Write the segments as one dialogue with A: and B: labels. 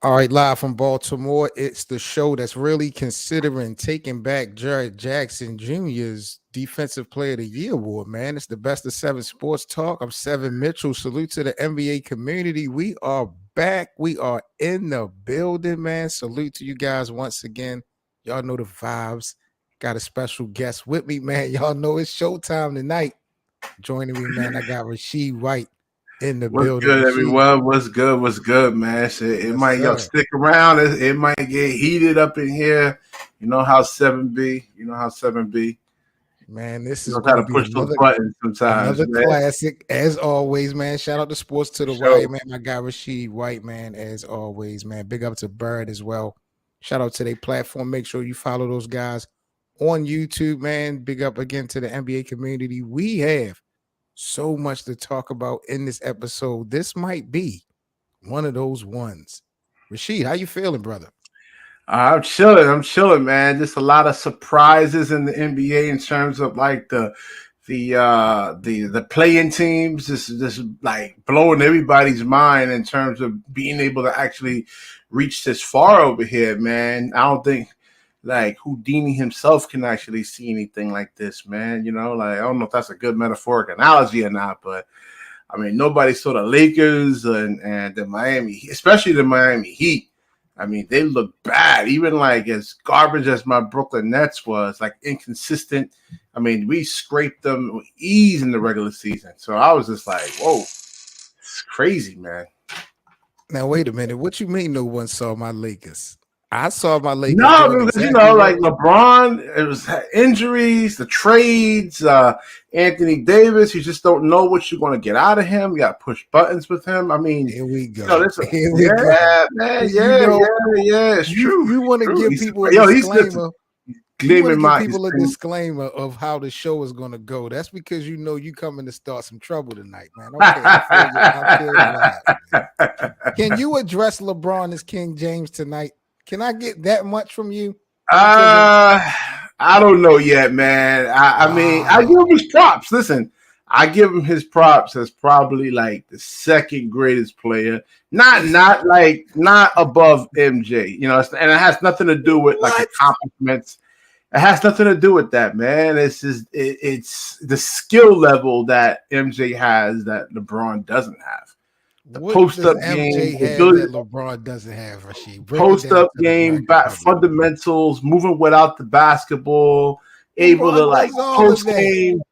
A: All right, live from Baltimore. It's the show that's really considering taking back Jared Jackson Jr.'s Defensive Player of the Year award, man. It's the best of seven sports talk. I'm Seven Mitchell. Salute to the NBA community. We are back. We are in the building, man. Salute to you guys once again. Y'all know the vibes. Got a special guest with me, man. Y'all know it's showtime tonight. Joining me, man, I got Rasheed White in the
B: What's
A: building.
B: good,
A: Rasheed,
B: everyone? What's good? What's good, man? It
A: yes,
B: might
A: sir.
B: stick around. It might get heated up in here. You know how 7B. You know how 7B.
A: Man, this
B: You
A: is
B: know how
A: going to
B: to
A: be
B: push those buttons sometimes,
A: another
B: man.
A: classic, as always, man. Shout out to Sports to
B: For
A: the Wire,
B: sure.
A: man. My guy Rasheed White, man, as always, man. Big up to Bird as well. Shout out to their platform. Make sure you follow those guys on YouTube, man. Big up again to the NBA community. We have so much to talk about in this episode. This might be one of those ones. Rasheed, how you feeling, brother?
B: I'm chilling, man. Just a lot of surprises in the NBA in terms of like the playing teams. Just like blowing everybody's mind in terms of being able to actually reach this far over here, man. I don't think like Houdini himself can actually see anything like this, man. You know, like I don't know if that's a good metaphoric analogy or not, but I mean, nobody saw the Lakers and the Miami, especially the Miami Heat. I mean, they look bad. Even like as garbage as my Brooklyn Nets was, like inconsistent. I mean, we scraped them with ease in the regular season. So I was just like, whoa, it's crazy, man.
A: Now, wait a minute. What you mean no one saw my Lakers? I saw my Lakers
B: No,
A: doing
B: because
A: exactly what.
B: like LeBron, it was injuries, the trades, Anthony Davis. You just don't know what you're going to get out of him. You got to push buttons with him. I mean,
A: Here we go.
B: this,
A: Here we go.
B: yeah, man,
A: You know,
B: yeah. It's
A: you
B: true,
A: you want to
B: true.
A: give people a
B: He's listen,
A: disclaimer. You want to
B: gleaming
A: give
B: my.
A: people a disclaimer of how the show is going to go. That's because you know you coming to start some trouble tonight, man. Okay, I feel you. I feel your vibes, man. Can you address LeBron as King James tonight? Can I get that much from you? Because of
B: Uh, I don't know yet, man. I mean, I give him
A: wow,
B: his props. Listen, I give him his props as probably like the second greatest player. Not above MJ. You know, and it has nothing to do with like
A: what?
B: accomplishments. It has nothing to do with that, man. It's just it's the skill level that MJ has that LeBron doesn't have. The
A: What
B: post
A: does
B: up game,
A: MJ
B: the
A: have
B: ability
A: that LeBron doesn't have, Rasheed? Break it
B: post
A: down
B: up
A: to the
B: game,
A: American
B: back
A: public.
B: fundamentals, moving without the basketball, able to
A: LeBron
B: like
A: does all of
B: post
A: that.
B: game.
A: Don't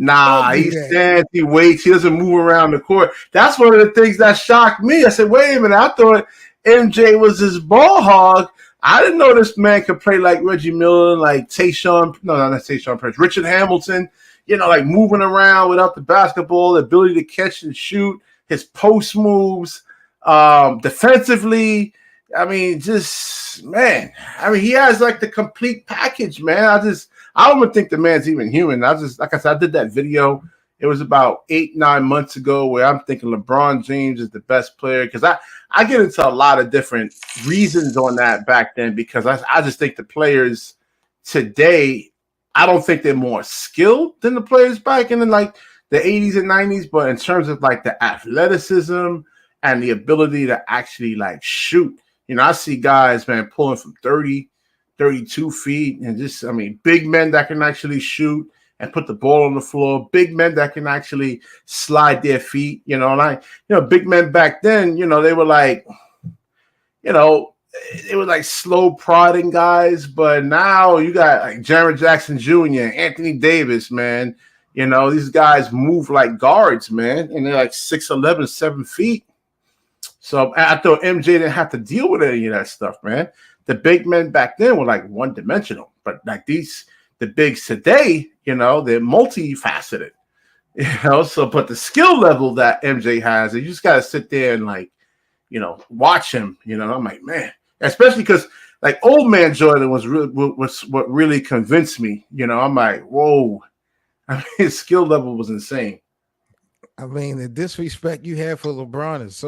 B: Nah,
A: do
B: he
A: that.
B: stands, he waits, he doesn't move around the court. That's one of the things that shocked me. I said, wait a minute, I thought MJ was this ball hog. I didn't know this man could play like Reggie Miller, like Tayshaun, no, not Tayshaun Prince, Richard Hamilton, you know, like moving around without the basketball, the ability to catch and shoot, his post moves, defensively. I mean, just man. I mean, he has like the complete package, man. I don't even think the man's even human. I just like I said, I did that video. It was about 8-9 months ago where I'm thinking LeBron James is the best player because I get into a lot of different reasons on that back then because I just think the players today I don't think they're more skilled than the players back in like the 80s and 90s, but in terms of like the athleticism and the ability to actually like shoot. You know, I see guys, man, pulling from 30, 32 feet and just, I mean, big men that can actually shoot and put the ball on the floor, big men that can actually slide their feet, you know, like, big men back then, they were like, you know, it was like slow prodding guys, but now you got like Jared Jackson Jr., Anthony Davis, man. You know, these guys move like guards, man, and they're like 6'11", 7 feet. So I thought MJ didn't have to deal with any of that stuff, man. The big men back then were like one dimensional, but like the bigs today, they're multifaceted, So, but the skill level that MJ has, you just got to sit there and like, watch him. I'm like, man, especially because like old man Jordan was what really convinced me. I'm like, whoa, I mean, his skill level was insane.
A: I mean, the disrespect you have for LeBron is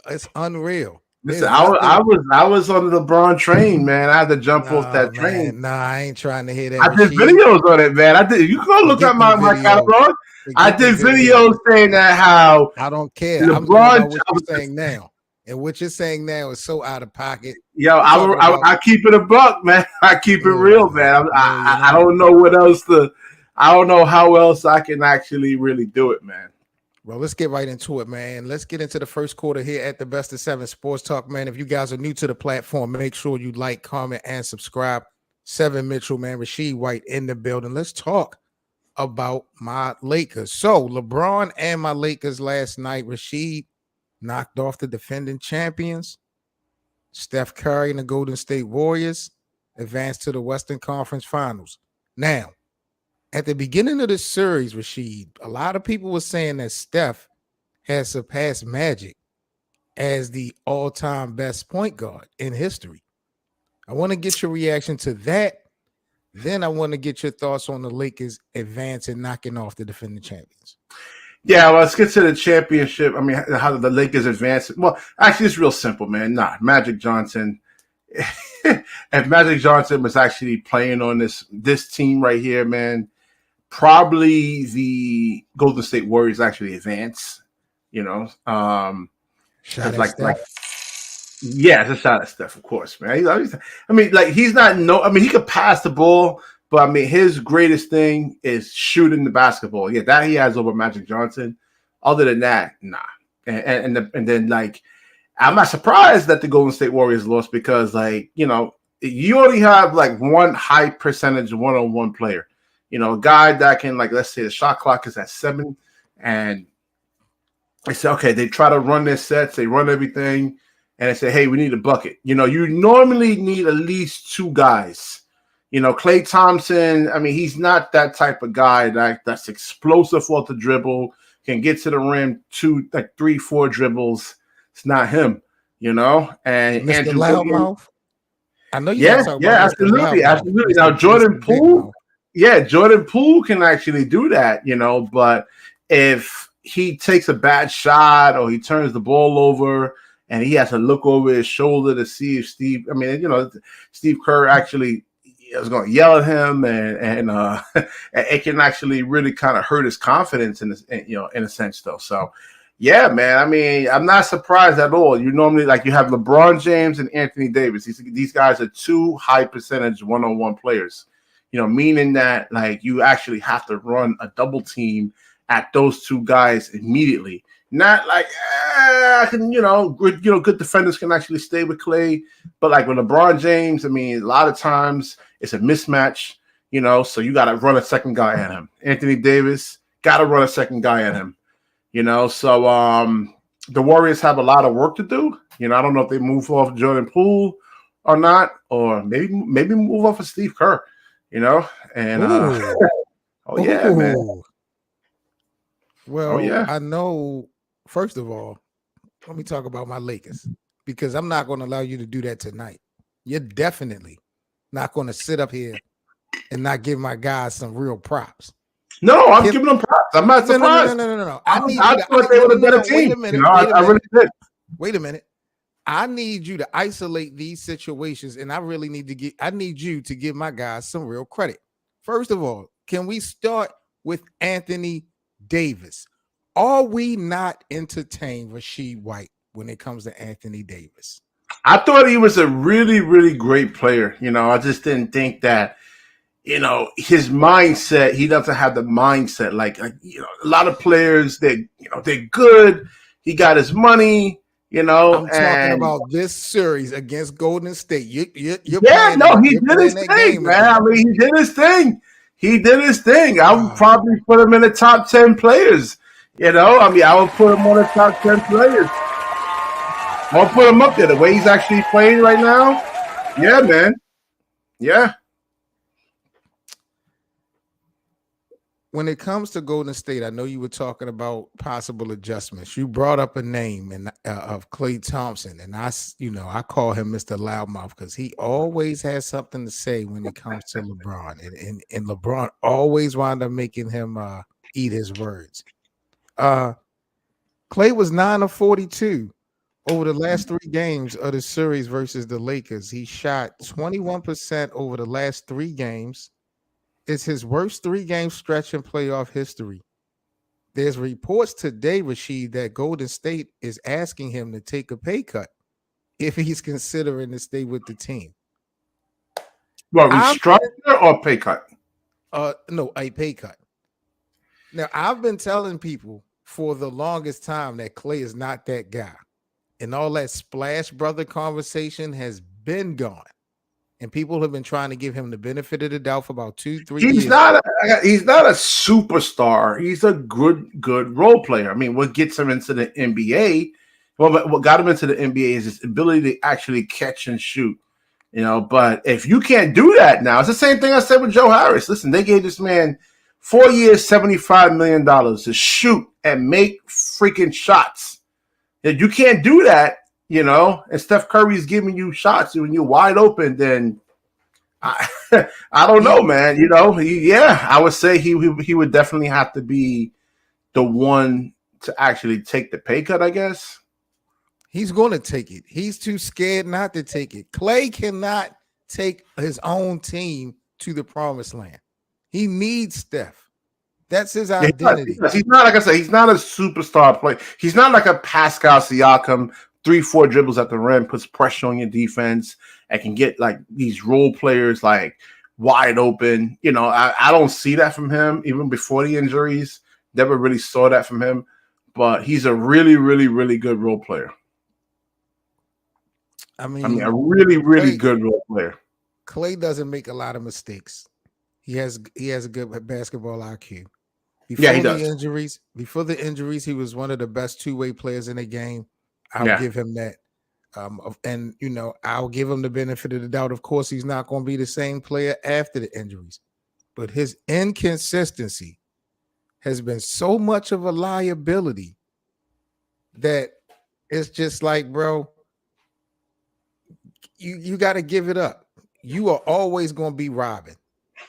A: it's unreal.
B: Listen,
A: There's
B: I was I
A: nothing.
B: was I was on the LeBron train, man. I had to jump off
A: Nah,
B: that train.
A: man. Nah, I ain't trying to hear that,
B: I did
A: Rasheed.
B: videos on it, man. I did. You can go look at
A: Forget the
B: my
A: videos.
B: catalog. I
A: Forget the
B: did
A: videos.
B: videos saying that how
A: I don't care. I'm going
B: LeBron.
A: by what you're saying now. And what you're saying now is so out of pocket.
B: Yo,
A: You're talking about,
B: I keep it a buck, man. I keep it real, man.
A: no, you're
B: I
A: not.
B: don't know what else to. I don't know how else I can actually really do it, man.
A: Well, let's get right into it, man. Let's get into the first quarter here at the Best of Seven Sports Talk, man. If you guys are new to the platform, make sure you like, comment, and subscribe. Seven Mitchell, man. Rasheed White in the building. Let's talk about my Lakers. So, LeBron and my Lakers last night. Rasheed knocked off the defending champions. Steph Curry and the Golden State Warriors advanced to the Western Conference Finals. Now, at the beginning of this series, Rasheed, a lot of people were saying that Steph has surpassed Magic as the all-time best point guard in history. I want to get your reaction to that. Then I want to get your thoughts on the Lakers advancing, knocking off the defending champions.
B: Yeah, well, let's get to the championship. I mean, how the Lakers advance. Well, actually, it's real simple, man. Nah, Magic Johnson. If Magic Johnson was actually playing on this team right here, man, probably the Golden State Warriors actually advance. You know,
A: Shot at
B: like
A: Steph.
B: yeah, it's a shot at Steph, of course, man. I mean, like he's not I mean, he could pass the ball, but I mean, his greatest thing is shooting the basketball. Yeah, that he has over Magic Johnson. Other than that, nah. And then like, I'm not surprised that the Golden State Warriors lost because like you only have like one high percentage one-on-one player. A guy that can like let's say the shot clock is at 7 and they say, okay, they try to run their sets, they run everything, and they say, hey, we need a bucket. You normally need at least two guys. Klay Thompson, I mean, he's not that type of guy that's explosive off the dribble, can get to the rim 3, 4 dribbles. It's not him, And
A: Mr.
B: Andrew
A: Loudmouth. I know you
B: yeah,
A: talk about
B: absolutely.
A: Loudmouth.
B: Now Jordan
A: Mr.
B: Poole, Jordan Poole can actually do that, but if he takes a bad shot or he turns the ball over and he has to look over his shoulder to see if Steve Kerr actually is going to yell at him and it can actually really kind of hurt his confidence in a sense though. So yeah, man. I mean, I'm not surprised at all. You normally you have LeBron James and Anthony Davis. These guys are two high percentage one-on-one players, meaning that you actually have to run a double team at those two guys immediately. Not I can, good defenders can actually stay with Klay, but with LeBron James, I mean, a lot of times it's a mismatch, so you got to run a second guy at him. Anthony Davis got to run a second guy at him, so the Warriors have a lot of work to do. I don't know if they move off Jordan Poole or not, or maybe move off of Steve Kerr, and oh yeah, man.
A: Well, I know, first of all, let me talk about my Lakers because I'm not going to allow you to do that tonight. You're definitely not going to sit up here and not give my guys some real props.
B: No, I'm giving them props. I'm not surprised.
A: No.
B: I thought they were a better team.
A: Wait a minute.
B: I really did.
A: Wait a minute. I need you to isolate these situations, and I need you to give my guys some real credit. First of all, can we start with Anthony Davis? Are we not entertained Rasheed White when it comes to Anthony Davis?
B: I thought he was a really, really great player. I just didn't think that, his mindset, he doesn't have the mindset. A lot of players, they're good. He got his money, I'm
A: talking about this series against Golden State. You're
B: he did his thing, man. I mean, he did his thing. I would probably put him in the top 10 players. I would put him on the top 10 players. I'll put him up there. The way he's actually playing right now, yeah, man. Yeah.
A: When it comes to Golden State, I know you were talking about possible adjustments. You brought up a name of Klay Thompson, and I call him Mr. Loudmouth because he always has something to say when it comes to LeBron, and LeBron always wound up making him eat his words. Klay was 9 of 42 over the last 3 games of the series versus the Lakers. He shot 21% over the last 3 games. It's his worst 3-game stretch in playoff history. There's reports today, Rasheed, that Golden State is asking him to take a pay cut if he's considering to stay with the team.
B: What,
A: I'm
B: restructure or pay cut?
A: no, a pay cut. Now, I've been telling people for the longest time that Clay is not that guy. And all that Splash Brother conversation has been gone. And people have been trying to give him the benefit of the doubt for about 2-3
B: He's
A: years.
B: not a superstar. He's a good role player. I mean, what gets him into the NBA? Well, what got him into the NBA is his ability to actually catch and shoot. But if you can't do that now, it's the same thing I said with Joe Harris. Listen, they gave this man 4 years, $75 million to shoot and make freaking shots. If you can't do that, and Steph Curry's giving you shots when you're wide open, then I don't know, man. I would say he would definitely have to be the one to actually take the pay cut, I guess.
A: He's going to take it. He's too scared not to take it. Clay cannot take his own team to the promised land. He needs Steph. That's his identity.
B: He's not, like I said, he's not a superstar player. He's not like a Pascal Siakam, 3-4 dribbles at the rim, puts pressure on your defense, and can get like these role players like wide open. I don't see that from him even before the injuries. Never really saw that from him. But he's a really, really, really good role player. I mean, a really, really good role player.
A: Clay doesn't make a lot of mistakes. He has a good basketball IQ. Before the injuries, he was one of the best two-way players in the game. I'll give him that. And I'll give him the benefit of the doubt. Of course, he's not going to be the same player after the injuries, but his inconsistency has been so much of a liability that it's just like, bro, you got to give it up. You are always going to be robbing.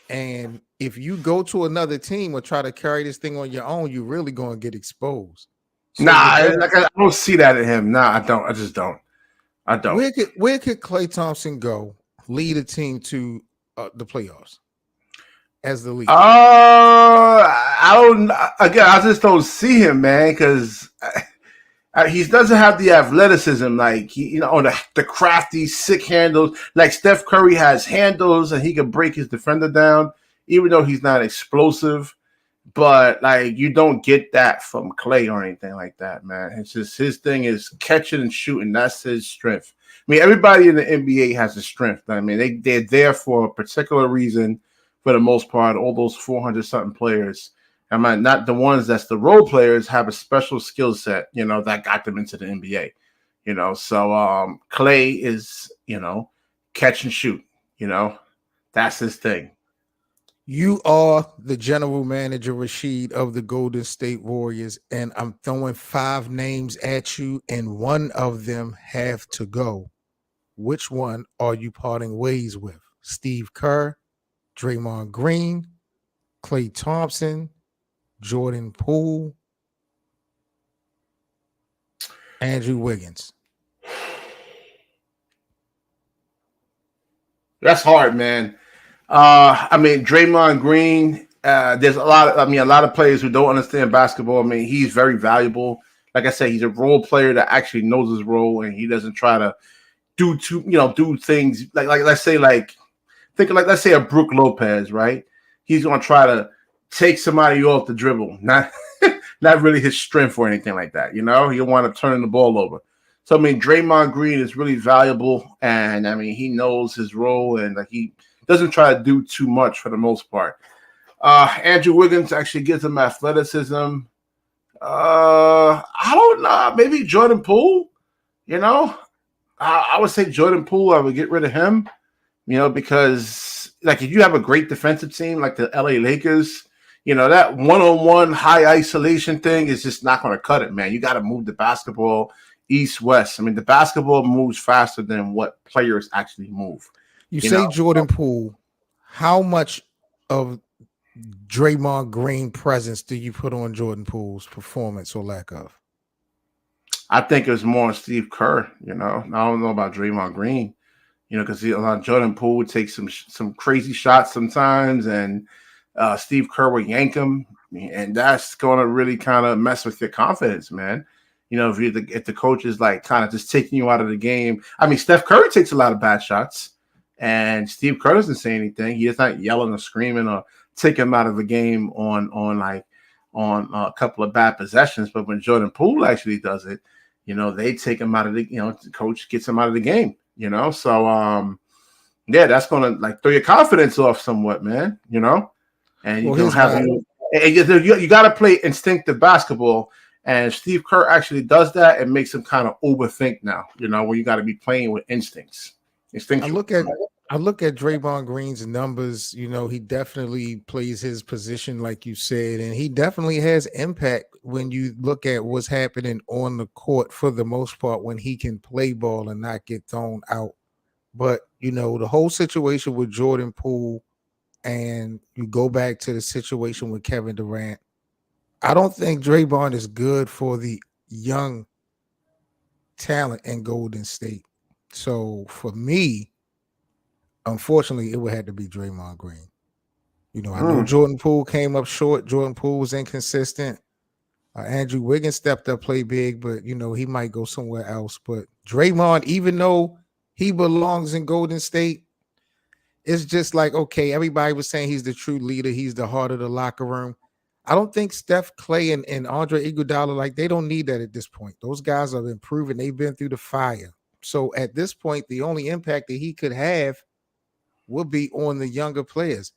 A: And if you go to another team or try to carry this thing on your own, you're really going to get exposed.
B: So I don't see that in him. Nah, I don't. I just don't. I don't.
A: Where could Klay Thompson go lead a team to the playoffs as the leader?
B: I don't. Again, I just don't see him, man, because he doesn't have the athleticism, like on the crafty, sick handles. Like Steph Curry has handles, and he can break his defender down, even though he's not explosive. But like you don't get that from Clay or anything like that, man. It's just his thing is catching and shooting. That's his strength. I mean, everybody in the NBA has a strength. I mean, they're there for a particular reason for the most part. All those 400-something players. I mean, not the ones that's the role players have a special skill set, that got them into the NBA. So Clay is, catch and shoot. That's his thing.
A: You are the general manager, Rasheed, of the Golden State Warriors, and I'm throwing 5 names at you, and one of them have to go. Which one are you parting ways with? Steve Kerr, Draymond Green, Klay Thompson, Jordan Poole, Andrew Wiggins.
B: That's hard, man. I mean, Draymond Green, there's a lot of players who don't understand basketball. I mean, he's very valuable. Like I said, he's a role player that actually knows his role, and he doesn't try to do things like let's say a Brook Lopez, right? He's gonna try to take somebody off the dribble, not really his strength or anything like that. He'll want to turn the ball over. So I mean, Draymond Green is really valuable, and I mean he knows his role, and he doesn't try to do too much for the most part. Andrew Wiggins actually gives him athleticism. I don't know. Maybe Jordan Poole. I would say Jordan Poole. I would get rid of him. Because like if you have a great defensive team like the LA Lakers, that one-on-one high isolation thing is just not going to cut it, man. You got to move the basketball east-west. I mean, the basketball moves faster than what players actually move.
A: You say Jordan Poole. How much of Draymond Green presence do you put on Jordan Poole's performance or lack of?
B: I think it was more Steve Kerr. I don't know about Draymond Green. Because Jordan Poole would take some crazy shots sometimes, and Steve Kerr would yank him. and that's going to really kind of mess with your confidence, man. If the coach is like kind of just taking you out of the game. I mean, Steph Curry takes a lot of bad shots, and Steve Kerr doesn't say anything. He's not yelling or screaming or taking him out of the game on a couple of bad possessions. But when Jordan Poole actually does it, they take him out of the. The coach gets him out of the game. So yeah, that's gonna like throw your confidence off somewhat, man. And
A: Well,
B: you don't
A: here's
B: have
A: my
B: you got to play instinctive basketball. And Steve Kerr actually does that and makes him kind of overthink now, where you got to be playing with instincts.
A: I
B: Instinctual.
A: look at Draymond Green's numbers. He definitely plays his position, like you said, and he definitely has impact when you look at what's happening on the court for the most part when he can play ball and not get thrown out. But the whole situation with Jordan Poole, and you go back to the situation with Kevin Durant. I don't think Draymond is good for the young talent in Golden State. So for me, unfortunately, it would have to be Draymond Green. I know Jordan Poole came up short. Jordan Poole was inconsistent. Andrew Wiggins stepped up, played big, but he might go somewhere else. But Draymond, even though he belongs in Golden State, it's just like, okay, everybody was saying he's the true leader. He's the heart of the locker room. I don't think Steph, Clay, and Andre Iguodala, like, they don't need that at this point. Those guys are improving. They've been through the fire. So at this point, the only impact that he could have will be on the younger players.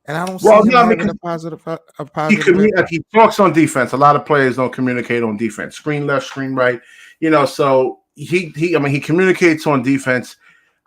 A: And I don't see him having a positive impact.
B: He talks on defense. A lot of players don't communicate on defense. Screen left, screen right. So he communicates on defense.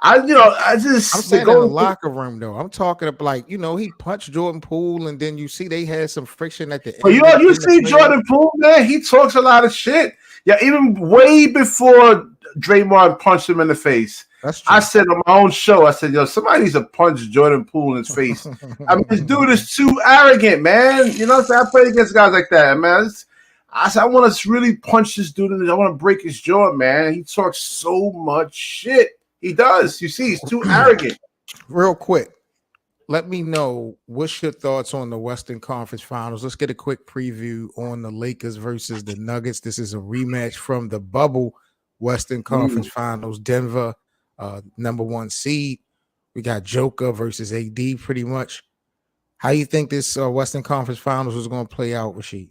B: I'm
A: saying in the locker room though. I'm talking about like, he punched Jordan Poole, and then you see they had some friction at the end.
B: You see Jordan Poole, man, he talks a lot of shit. Yeah, even way before Draymond punched him in the face. I said on my own show, I said, somebody needs to punch Jordan Poole in his face. I mean, this dude is too arrogant, man. I played against guys like that, man. I said, I want to really punch this dude in. I want to break his jaw, man. He talks so much shit. He does. You see, he's too arrogant.
A: Real quick, let me know what's your thoughts on the Western Conference Finals. Let's get a quick preview on the Lakers versus the Nuggets. This is a rematch from the bubble Western Conference Finals. Denver, number 1 seed. We got Joker versus AD pretty much. How you think this Western Conference Finals is going to play out, Rasheed?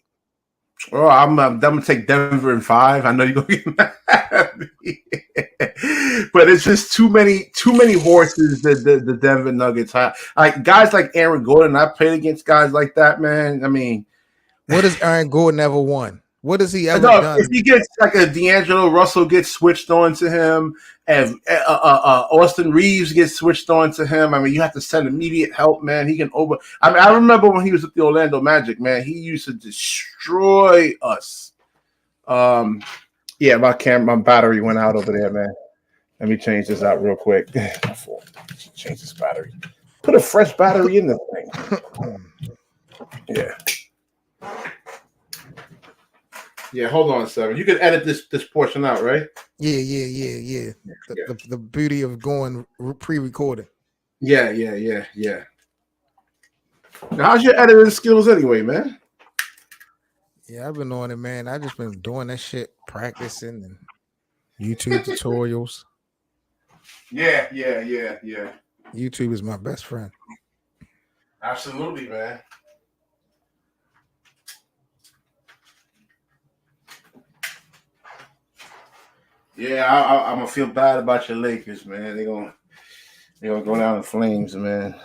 B: Oh, I'm going to take Denver in 5. I know you're going to get mad at me. But it's just too many horses, the Denver Nuggets. Like guys like Aaron Gordon, I played against guys like that, man. I mean,
A: what has Aaron Gordon ever won? What has he ever done?
B: If he gets like a D'Angelo Russell gets switched on to him, and Austin Reeves gets switched on to him, I mean, you have to send immediate help, man. He can I remember when he was with the Orlando Magic, man. He used to destroy us. Yeah, my battery went out over there, man. Let me change this out real quick. Change this battery. Put a fresh battery in the thing. Yeah. Yeah, hold on, 7. You can edit this portion out, right?
A: Yeah. The beauty of going pre-recorded.
B: Yeah. Now, how's your editing skills anyway, man?
A: Yeah, I've been on it, man. I just been doing that shit, practicing and YouTube tutorials.
B: Yeah.
A: YouTube is my best friend.
B: Absolutely, man. Yeah, I'm gonna feel bad about your Lakers, man. They're gonna go down in flames, man.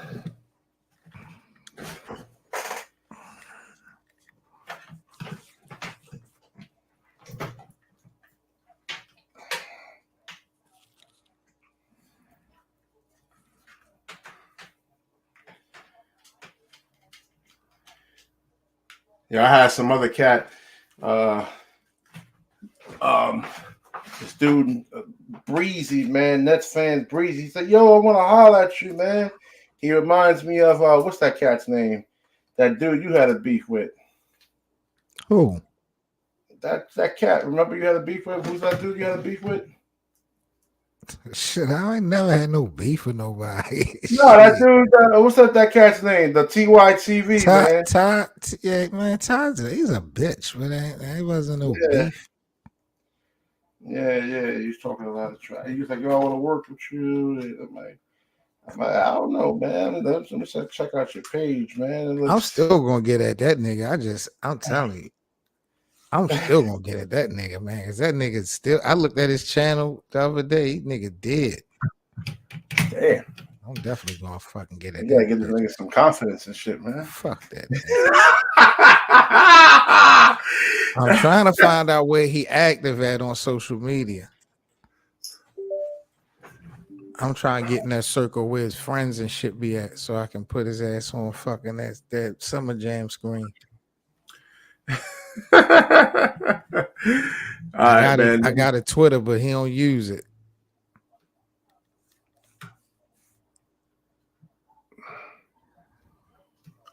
B: Yeah, I had some other cat. This dude, Breezy, man, Nets fans, Breezy. He said, "Yo, I want to holler at you, man." He reminds me of what's that cat's name? That dude you had a beef with.
A: Who?
B: That cat. Remember you had a beef with? Who's that dude you had a beef with?
A: Shit, I ain't never had no beef with nobody.
B: No, that
A: Shit.
B: dude. What's that cat's name? The TYTV man.
A: Yeah, man, Todd's he's a bitch, but he wasn't no
B: Yeah,
A: beef.
B: yeah. He's talking a lot of trash. He was like, "Yo, I want to work with you." I'm like, I don't know, man. Let me check out your page, man. It
A: I'm
B: looks.
A: still gonna get at that nigga. I'm telling you, I'm still gonna get at that nigga, man. Cause that nigga still. I looked at his channel the other day. Nigga dead.
B: Damn.
A: I'm definitely gonna fucking get at
B: You gotta
A: that
B: give this
A: bitch.
B: nigga some confidence and shit, man.
A: Fuck that nigga. I'm trying to find out where he active at on social media. I'm trying to get in that circle where his friends and shit be at, so I can put his ass on fucking that Summer Jam screen.
B: All right, man.
A: I got a Twitter, but he don't use it.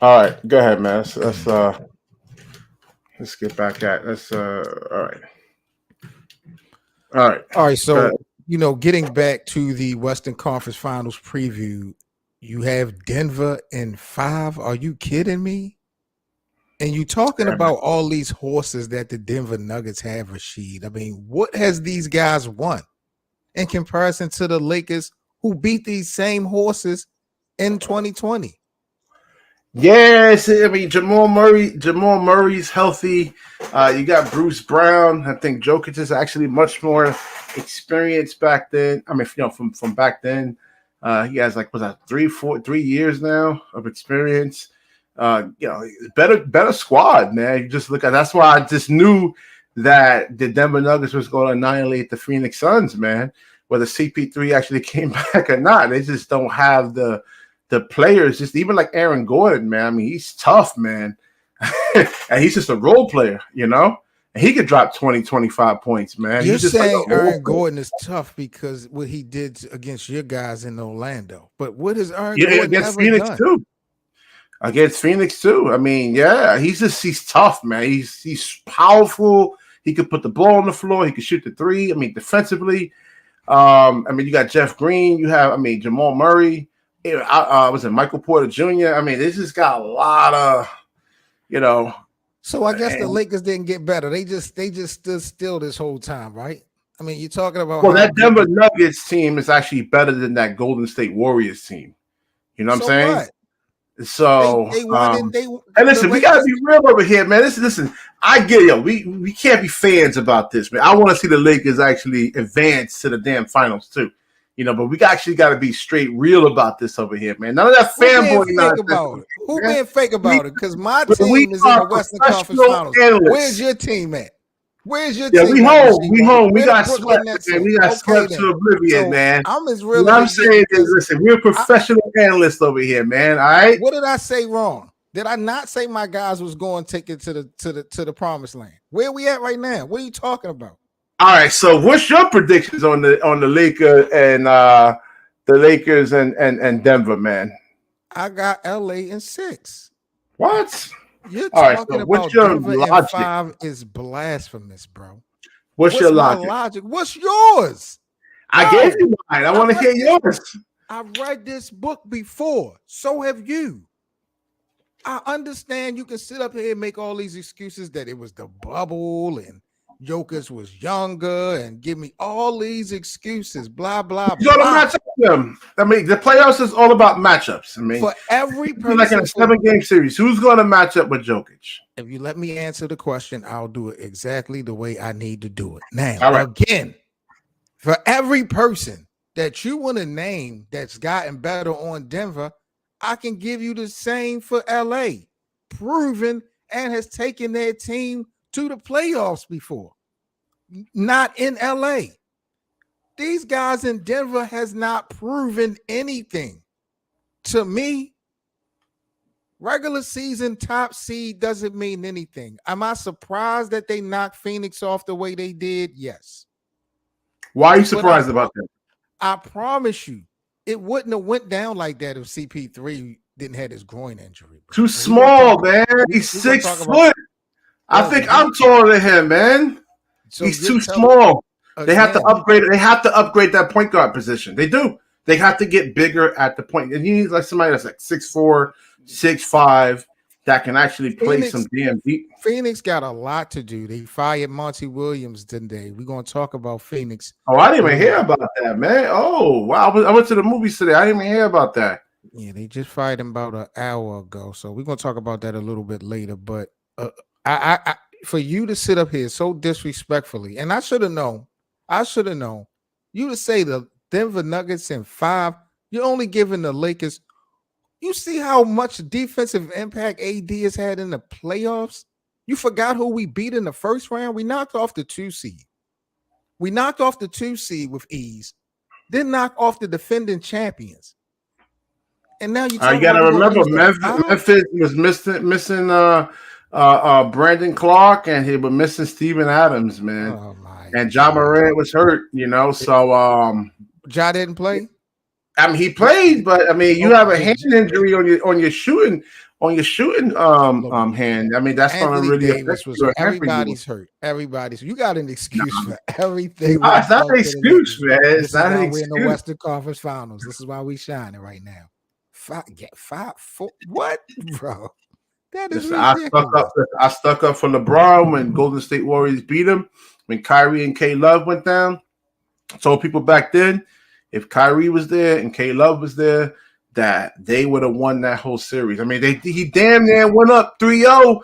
B: All right, go ahead, man. Let's get back at all right.
A: So getting back to the Western Conference Finals preview, you have Denver in 5. Are you kidding me? And you talking about all these horses that the Denver Nuggets have, Rasheed. I mean, what has these guys won in comparison to the Lakers who beat these same horses in 2020?
B: Yes, I mean Jamal Murray's healthy. You got Bruce Brown. I think Jokic is actually much more experienced back then. I mean, from back then, he has like 3 years now of experience. Better squad, man. You just look at that's why I just knew that the Denver Nuggets was going to annihilate the Phoenix Suns, man. Whether CP3 actually came back or not, they just don't have the players, just even like Aaron Gordon, man. I mean, he's tough, man. And he's just a role player, and he could drop 20, 25 points, man.
A: You're
B: he's just
A: saying
B: like
A: Aaron Gordon is tough because what he did against your guys in Orlando. But what has Aaron Gordon
B: against
A: ever
B: Phoenix
A: done?
B: too. Against Phoenix too. I mean, yeah, he's tough, man. He's powerful. He could put the ball on the floor. He could shoot the three. I mean, defensively. I mean, you got Jeff Green. You have, Jamal Murray. Was it Michael Porter Jr.? I mean, they just got a lot of,
A: So I guess the Lakers didn't get better. They just stood still this whole time, right? I mean, you're talking about
B: that Denver Nuggets team is actually better than that Golden State Warriors team. You know what I'm saying?
A: What?
B: So
A: they won and
B: listen, we gotta be real over here, man. Listen, I get it. We can't be fans about this, man. I want to see the Lakers actually advance to the damn finals too. But we actually got to be straight real about this over here, man. None of that fanboy nonsense.
A: Who being fake about it? Because my team is in the Western Conference Finals. Where's your team at? Where's your team?
B: We home. We got swept, man. We got swept to oblivion, man.
A: I'm as real.
B: What I'm saying is, listen, we're professional analysts over here, man. All right.
A: What did I say wrong? Did I not say my guys was going to take it to the promised land? Where we at right now? What are you talking about?
B: All right, so what's your predictions on the Lakers and Denver, man?
A: I got LA in 6.
B: What?
A: You're talking about Denver in 5 is blasphemous, bro.
B: What's your logic?
A: What's yours?
B: I gave you mine. I want to hear yours.
A: I read this book before. So have you. I understand you can sit up here and make all these excuses that it was the bubble and Jokic was younger and give me all these excuses, blah, blah,
B: you blah. Match up them. I mean, the playoffs is all about matchups. I mean,
A: for every person,
B: like in a 7-game series, who's going to match up with Jokic?
A: If you let me answer the question, I'll do it exactly the way I need to do it. Now, again, for every person that you want to name that's gotten better on Denver, I can give you the same for LA, proven and has taken their team to the playoffs before. Not in LA. These guys in Denver has not proven anything. To me, regular season top seed doesn't mean anything. Am I surprised that they knocked Phoenix off the way they did? Yes.
B: Why are you surprised about that?
A: I promise you, it wouldn't have went down like that if CP3 didn't have his groin injury.
B: Too small, man. He's 6 foot. I think I'm taller than him, man. So he's too small. They have to
A: again.
B: upgrade. They have to upgrade that point guard position. They do. They have to get bigger at the point. And you need like somebody that's like 6'4", 6'5", that can actually play some
A: Phoenix
B: damn deep.
A: Phoenix got a lot to do. They fired Monty Williams today. We're gonna talk about Phoenix
B: Oh, I didn't
A: a
B: even
A: little.
B: hear about that, man. Oh, wow. I went to the movies today. I didn't even hear about that.
A: Yeah, they just fired him about an hour ago. So we're gonna talk about that a little bit later. But I for you to sit up here so disrespectfully, and I should have known. I should have known. You to say the Denver Nuggets in 5, you're only giving the Lakers. You see how much defensive impact AD has had in the playoffs? You forgot who we beat in the first round? We knocked off the 2 seed. We knocked off the 2 seed with ease, then knock off the defending champions. And now you
B: You
A: talking
B: got
A: about
B: to
A: we're gonna
B: remember,
A: lose the 5?
B: Memphis was missing Brandon Clark, and he was missing Steven Adams, man.
A: Oh my
B: And John
A: God.
B: Morant was hurt, So
A: Ja didn't play?
B: I mean, he played, but I mean, you have a
A: Okay.
B: hand injury on your shooting
A: Look,
B: hand. I mean, that's going to
A: Anthony
B: really
A: Davis
B: affect
A: was
B: you or
A: hurt.
B: hamper you.
A: Everybody's hurt. Everybody's you got an excuse for everything
B: No,
A: when
B: it's
A: it
B: not
A: comes
B: an
A: to the
B: excuse,
A: Lakers.
B: man. It's
A: This is
B: not an
A: why we're in the
B: excuse.
A: Western Conference Finals. This is why we shining right now. 5, 4. What, bro? That is
B: Listen,
A: ridiculous.
B: I stuck up for LeBron when Golden State Warriors beat him. When Kyrie and K Love went down, I told people back then, if Kyrie was there and K Love was there, that they would have won that whole series. I mean, he damn near went up 3-0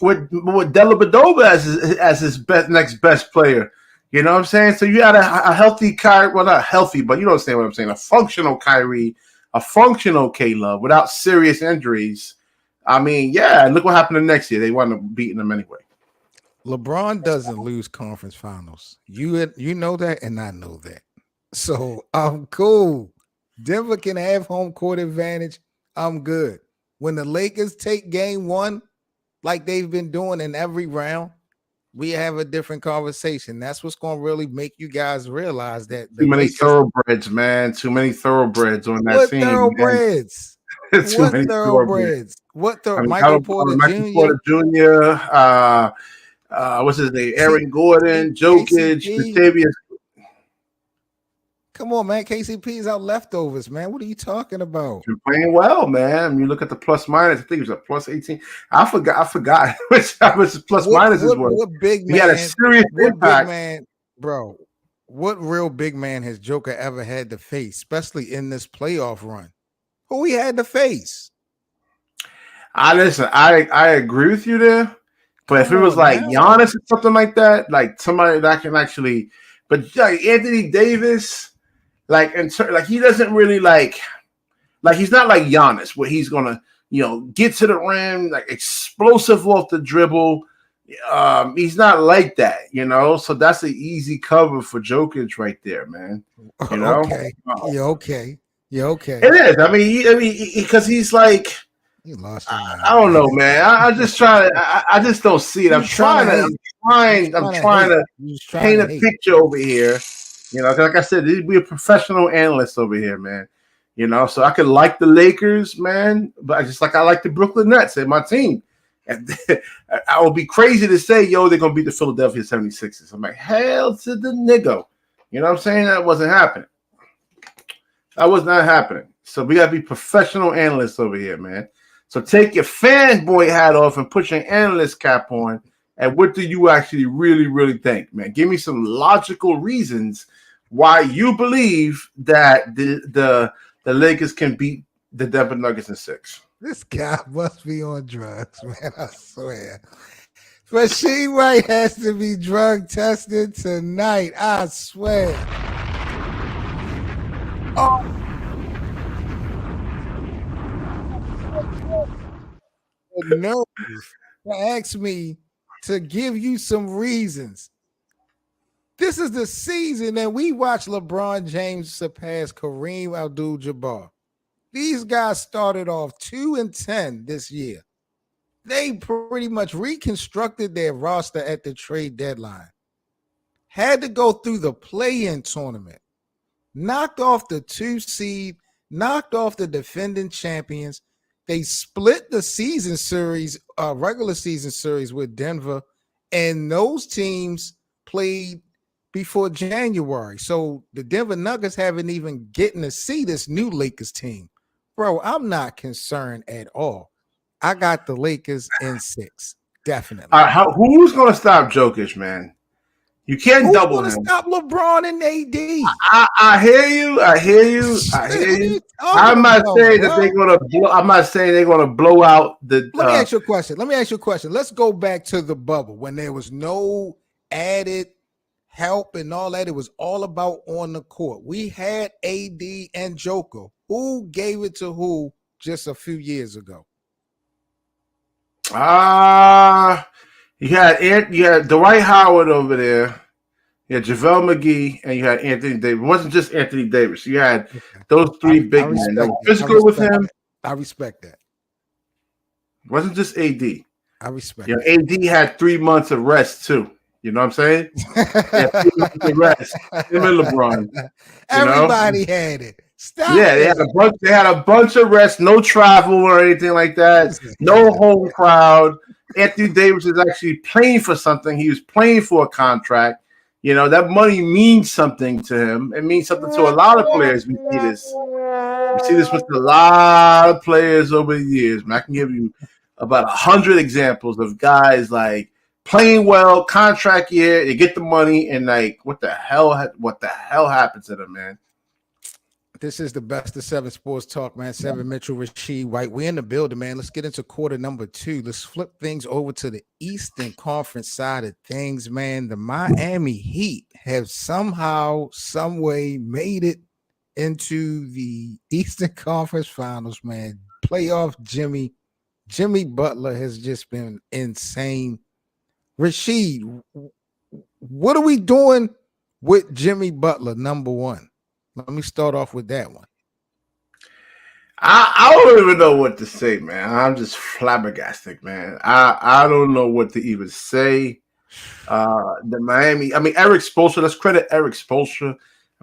B: with Dellavedova as his next best player. You know what I'm saying? So you had a healthy Kyrie, well, not healthy, but you understand what I'm saying, a functional Kyrie, a functional K-Love without serious injuries. I mean, yeah, look what happened the next year. They wound up beating them anyway.
A: LeBron doesn't lose conference finals. You know that, and I know that. So I'm cool. Denver can have home court advantage. I'm good. When the Lakers take game 1, like they've been doing in every round, we have a different conversation. That's what's going to really make you guys realize that the
B: Too many
A: Lakers.
B: thoroughbreds, man. Too many thoroughbreds on that
A: What
B: team, man.
A: thoroughbreds?
B: Too
A: What
B: many thoroughbreds.
A: thoroughbreds?
B: I mean,
A: Michael Porter
B: Michael
A: Jr.,
B: Porter Jr., what's his name? Aaron Gordon, Jokic,
A: KCP.
B: Latavius.
A: Come on, man. KCP is our leftovers, man. What are you talking about?
B: Been playing well, man. You look at the plus minus. I think it was a plus 18. I forgot which plus minuses were.
A: What big
B: He had a
A: man?
B: serious
A: What
B: impact.
A: big man, bro? What real big man has Joker ever had to face, especially in this playoff run? Who he had to face?
B: I agree with you there. But if it was like Giannis or something like that, like somebody that can actually, but like Anthony Davis, like he doesn't really like he's not like Giannis where he's gonna get to the rim like explosive off the dribble. He's not like that, So that's an easy cover for Jokic right there, man.
A: Okay, okay.
B: It is. I mean, because he's like.
A: You lost your mind.
B: I don't know, man. I just try to. I just don't see it. I'm trying to paint a picture over here. Like I said, we a professional analyst over here, man. So I could like the Lakers, man, but just like I like the Brooklyn Nets and my team. And I would be crazy to say, they're gonna beat the Philadelphia 76ers. I'm like, hell to the nigga. You know what I'm saying? That wasn't happening. That was not happening. So we gotta be professional analysts over here, man. So take your fanboy hat off and put your analyst cap on. And what do you actually really, really think, man? Give me some logical reasons why you believe that the Lakers can beat the Denver Nuggets in 6.
A: This guy must be on drugs, man. I swear. Rasheed White has to be drug tested tonight. I swear. Oh. Nerve to ask me to give you some reasons. This is the season that we watch LeBron James surpass Kareem Abdul-Jabbar. These guys started off 2-10 this year. They pretty much reconstructed their roster at the trade deadline. Had to go through the play-in tournament. Knocked off the 2 seed, knocked off the defending champions. They split the season series, regular season series with Denver, and those teams played before January. So the Denver Nuggets haven't even getting to see this new Lakers team. Bro, I'm not concerned at all. I got the Lakers in 6. Definitely.
B: Who's going to stop Jokic, man? You can't
A: Who's
B: double
A: going to
B: him.
A: stop LeBron and AD?
B: I hear you. I hear you. I
A: Shit,
B: hear
A: what are
B: you.
A: you talking
B: I'm not
A: about,
B: saying that
A: bro?
B: they're going to blow. I'm not saying they're going to blow out the.
A: Let me ask you a question. Let's go back to the bubble when there was no added help and all that. It was all about on the court. We had AD and Joker. Who gave it to who just a few years ago?
B: You had Dwight Howard over there. You had JaVale McGee, and you had Anthony Davis. It wasn't just Anthony Davis. You had those three big men that were physical with him.
A: I respect that.
B: It wasn't just AD.
A: I respect
B: that. AD had 3 months of rest too. You know what I'm saying? Yeah, 3 months of rest. Him and LeBron.
A: Everybody had it. Stop.
B: Yeah, they had a bunch of rest, no travel or anything like that, no home crowd. Anthony Davis is actually playing for something. He was playing for a contract. You know, that money means something to him. It means something to a lot of players. We see this. We see this with a lot of players over the years. Man, I can give you about 100 examples of guys like playing well, contract year, they get the money, and like, what the hell happened to them, man?
A: This is the best of 7 Sports Talk, man. 7 Mitchell, Rasheed White. We're in the building, man. Let's get into quarter number 2. Let's flip things over to the Eastern Conference side of things, man. The Miami Heat have somehow, some way made it into the Eastern Conference Finals, man. Playoff Jimmy Butler has just been insane. Rasheed, what are we doing with Jimmy Butler, number one? Let me start off with that one.
B: I don't even know what to say, man. I'm just flabbergasted, man. I don't know what to even say. The Miami, Eric Spoelstra, let's credit Eric Spoelstra.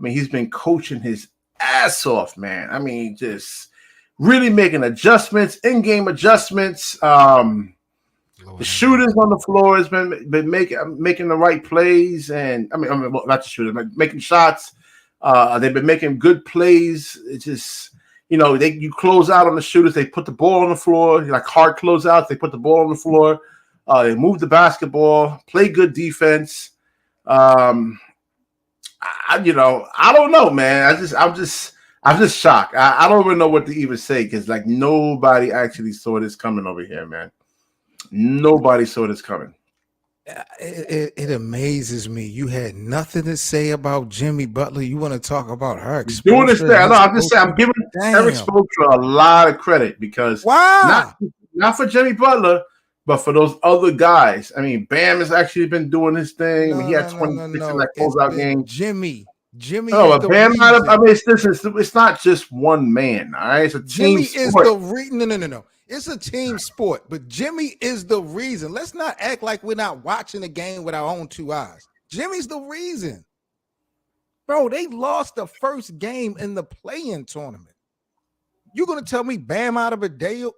B: He's been coaching his ass off, man. Just really making adjustments, in-game adjustments. The shooters on the floor has been making the right plays, and not the shooters, but making shots. They've been making good plays. It's just, you close out on the shooters. They put the ball on the floor, like hard closeouts. They put the ball on the floor. They move the basketball, play good defense. I don't know, man. I'm just shocked. I don't even know what to even say because like nobody actually saw this coming over here, man. Nobody saw this coming.
A: It amazes me. You had nothing to say about Jimmy Butler. You want to talk about her exposure?
B: Doing this thing. I'm just saying. I'm giving Eric Spoelstra a lot of credit because not for Jimmy Butler, but for those other guys. Bam has actually been doing his thing. He had 26 in that closeout game.
A: Jimmy.
B: No, but Bam. It's not just one man. All right, it's a team sport.
A: Is the reason. No. It's a team sport, but Jimmy is the reason. Let's not act like we're not watching the game with our own 2 eyes. Jimmy's the reason. Bro, they lost the first game in the play-in tournament. You're going to tell me Bam out of a deal?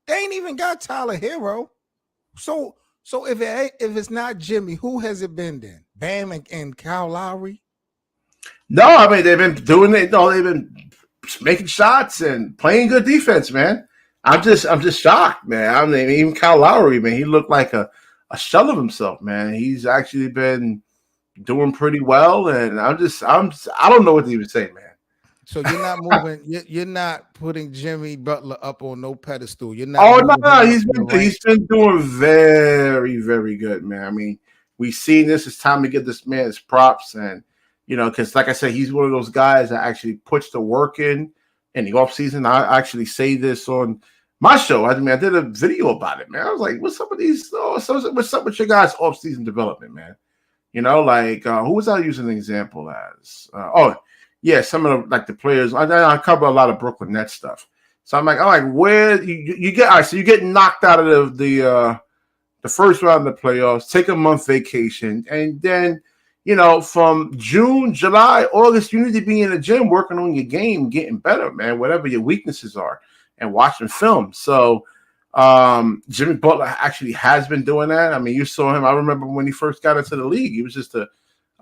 A: They ain't even got Tyler Hero. So if it's not Jimmy, who has it been then? Bam and Kyle Lowry?
B: No, they've been doing it. No, they've been making shots and playing good defense, man. I'm just shocked, man. Even Kyle Lowry, man, he looked like a shell of himself, man. He's actually been doing pretty well, and I don't know what to even say, man.
A: So you're not moving. You're not putting Jimmy Butler up on no pedestal. You're not.
B: Oh no, he's been doing very, very good, man. We've seen this. It's time to give this man his props, and because like I said, he's one of those guys that actually puts the work in the offseason. I actually say this on my show. I did a video about it, man. I was like, what's up with these? What's up with your guys' offseason development, man? Who was I using an example as? Some of the players. I cover a lot of Brooklyn Nets stuff. So I'm like, where you get? All right, so you get knocked out of the first round of the playoffs, take a month vacation, and then from June, July, August, you need to be in the gym working on your game, getting better, man. Whatever your weaknesses are, and watching film. So Jimmy Butler actually has been doing that. You saw him. I remember when he first got into the league, he was just a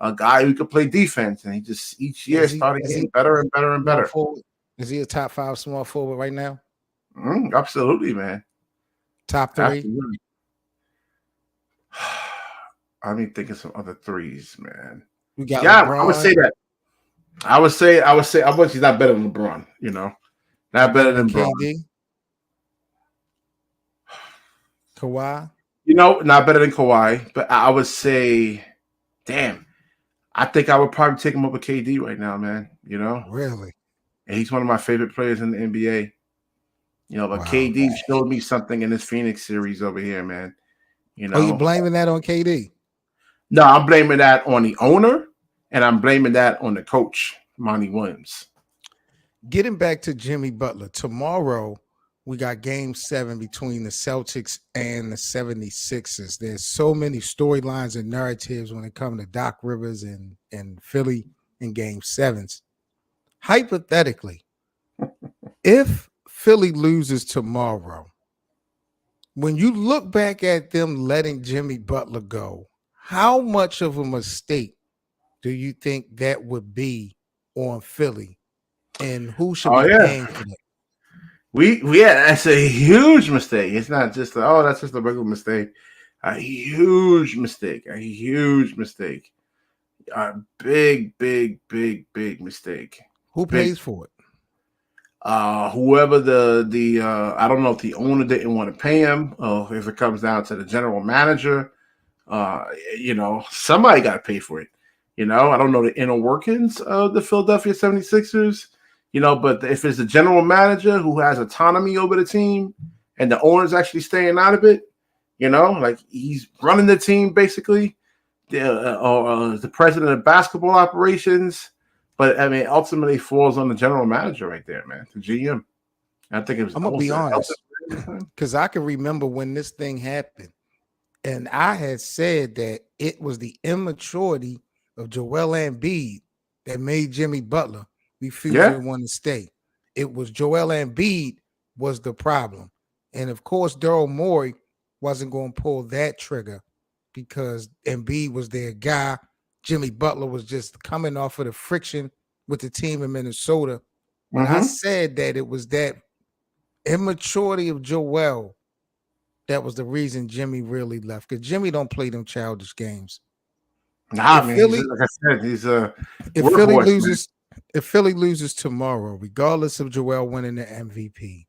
B: a guy who could play defense, and he just each year started
A: is he
B: getting better and better and
A: small
B: better.
A: forward? Is he a top 5 small forward right now?
B: Absolutely, man.
A: Top 3?
B: Absolutely. I mean, think of some other threes, man.
A: We got
B: Yeah,
A: LeBron.
B: I would say that. I would say. I bet he's not better than LeBron. You know, not better than LeBron.
A: KD. Kawhi.
B: You know, not better than Kawhi. But I would say, damn, I think I would probably take him over KD right now, man. You know,
A: Really?
B: and he's one of my favorite players in the NBA. You know, but
A: Wow,
B: KD
A: man.
B: showed me something in this Phoenix series over here, man. You know,
A: Oh, you blaming that on KD?
B: No, I'm blaming that on the owner, and I'm blaming that on the coach, Monty Williams.
A: Getting back to Jimmy Butler, tomorrow we got game 7 between the Celtics and the 76ers. There's so many storylines and narratives when it comes to Doc Rivers and Philly in game 7s. Hypothetically, if Philly loses tomorrow, when you look back at them letting Jimmy Butler go, how much of a mistake do you think that would be on Philly? And who should be paying for that?
B: That's a huge mistake. It's not just that's just a regular mistake. A huge mistake. A huge mistake. A big mistake.
A: Who pays for it?
B: Whoever the I don't know if the owner didn't want to pay him, or if it comes down to the general manager. You know, somebody got to pay for it. You know, I don't know the inner workings of the Philadelphia 76ers, you know, but if it's the general manager who has autonomy over the team and the owner's actually staying out of it, you know, like he's running the team basically, or the president of basketball operations. But I mean, ultimately falls on the general manager right there, man, the GM. I think it was.
A: I'm going to be honest, because I can remember when this thing happened. And I had said that it was the immaturity of Joel Embiid that made Jimmy Butler refuse to want to stay. It was Joel Embiid was the problem. And of course, Daryl Morey wasn't going to pull that trigger because Embiid was their guy. Jimmy Butler was just coming off of the friction with the team in Minnesota. But I said that it was that immaturity of Joel that was the reason Jimmy really left, because Jimmy don't play them childish games.
B: Nah, man, Philly, like I said, he's a
A: if Philly loses tomorrow, regardless of Joel winning the MVP,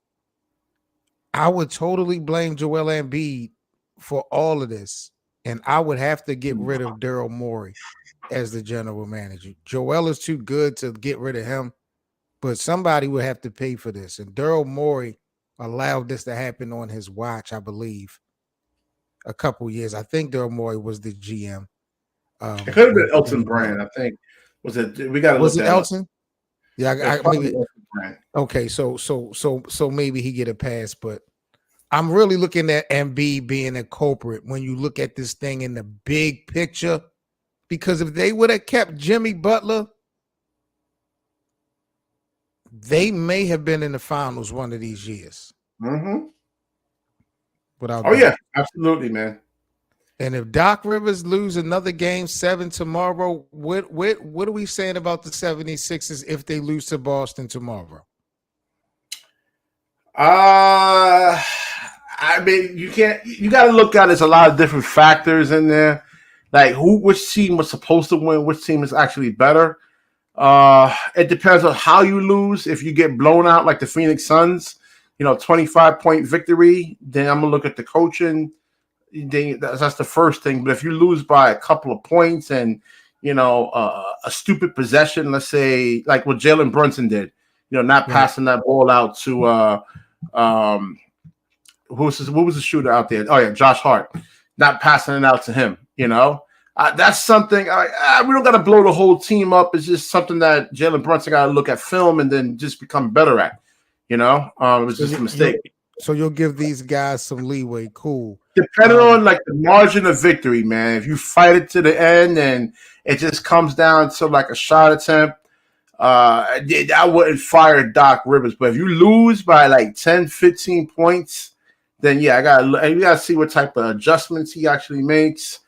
A: I would totally blame Joel Embiid for all of this, and I would have to get rid of Daryl Morey as the general manager. Joel is too good to get rid of him, but somebody would have to pay for this, and Daryl Morey allowed this to happen on his watch, I believe, a couple years. I think Daryl Morey was the GM.
B: It could have been Elton Brand, I think. Was it? We got to look at
A: Elton? Yeah, maybe.
B: Brand.
A: Okay, so maybe he get a pass, but I'm really looking at Embiid being a culprit when you look at this thing in the big picture, because if they would have kept Jimmy Butler, they may have been in the finals one of these years.
B: Yeah, absolutely, man.
A: And if Doc Rivers lose another game 7 tomorrow, what are we saying about the 76ers if they lose to Boston tomorrow?
B: I mean, you got to look at it. There's a lot of different factors in there. Like which team was supposed to win, which team is actually better. It depends on how you lose. If you get blown out like the Phoenix Suns, 25-point victory, then I'm gonna look at the coaching. That's the first thing. But if you lose by a couple of points and a stupid possession, let's say like what Jalen Brunson did, not passing that ball out to who was the shooter out there? Oh yeah, Josh Hart, not passing it out to him. That's something. We don't got to blow the whole team up. It's just something that Jalen Brunson got to look at film and then just become better at. It was just a mistake.
A: So you'll give these guys some leeway. Cool.
B: Depending on like the margin of victory, man. If you fight it to the end and it just comes down to like a shot attempt, I wouldn't fire Doc Rivers. But if you lose by like 10, 15 points, then yeah, you gotta see what type of adjustments he actually makes.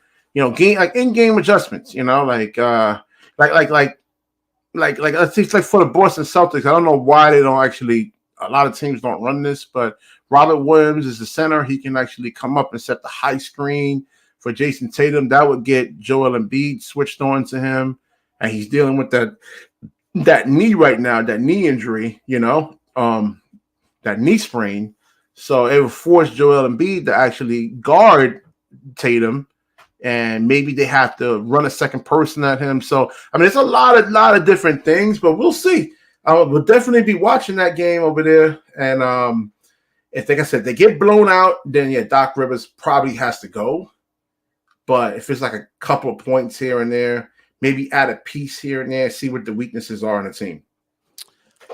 B: game like in-game adjustments. Like I think like for the Boston Celtics, I don't know why they don't actually. A lot of teams don't run this, but Robert Williams is the center. He can actually come up and set the high screen for Jason Tatum. That would get Joel Embiid switched on to him, and he's dealing with that knee right now, that knee injury. That knee sprain. So it would force Joel Embiid to actually guard Tatum, and maybe they have to run a second person at him. So I mean, it's a lot of different things, but we'll see. We'll definitely be watching that game over there. And if, like I said, they get blown out, then yeah, Doc Rivers probably has to go. But if it's like a couple of points here and there, maybe add a piece here and there, see what the weaknesses are in the team.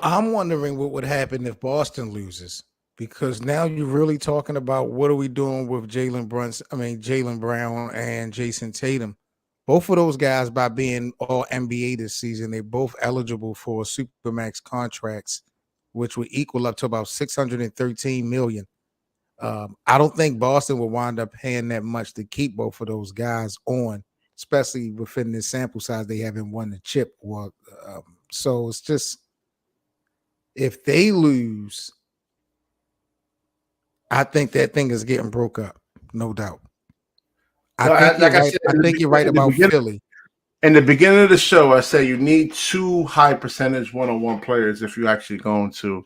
A: I'm wondering what would happen if Boston loses, because now you're really talking about what are we doing with Jaylen Brown and Jason Tatum. Both of those guys, by being all NBA this season, they're both eligible for Supermax contracts, which would equal up to about $613 million. I don't think Boston will wind up paying that much to keep both of those guys on, especially within this sample size. They haven't won the chip. So it's just, if they lose, I think that thing is getting broke up, no doubt. I think you're right about Philly.
B: In the beginning of the show, I said you need 2 high percentage one-on-one players if you're actually going to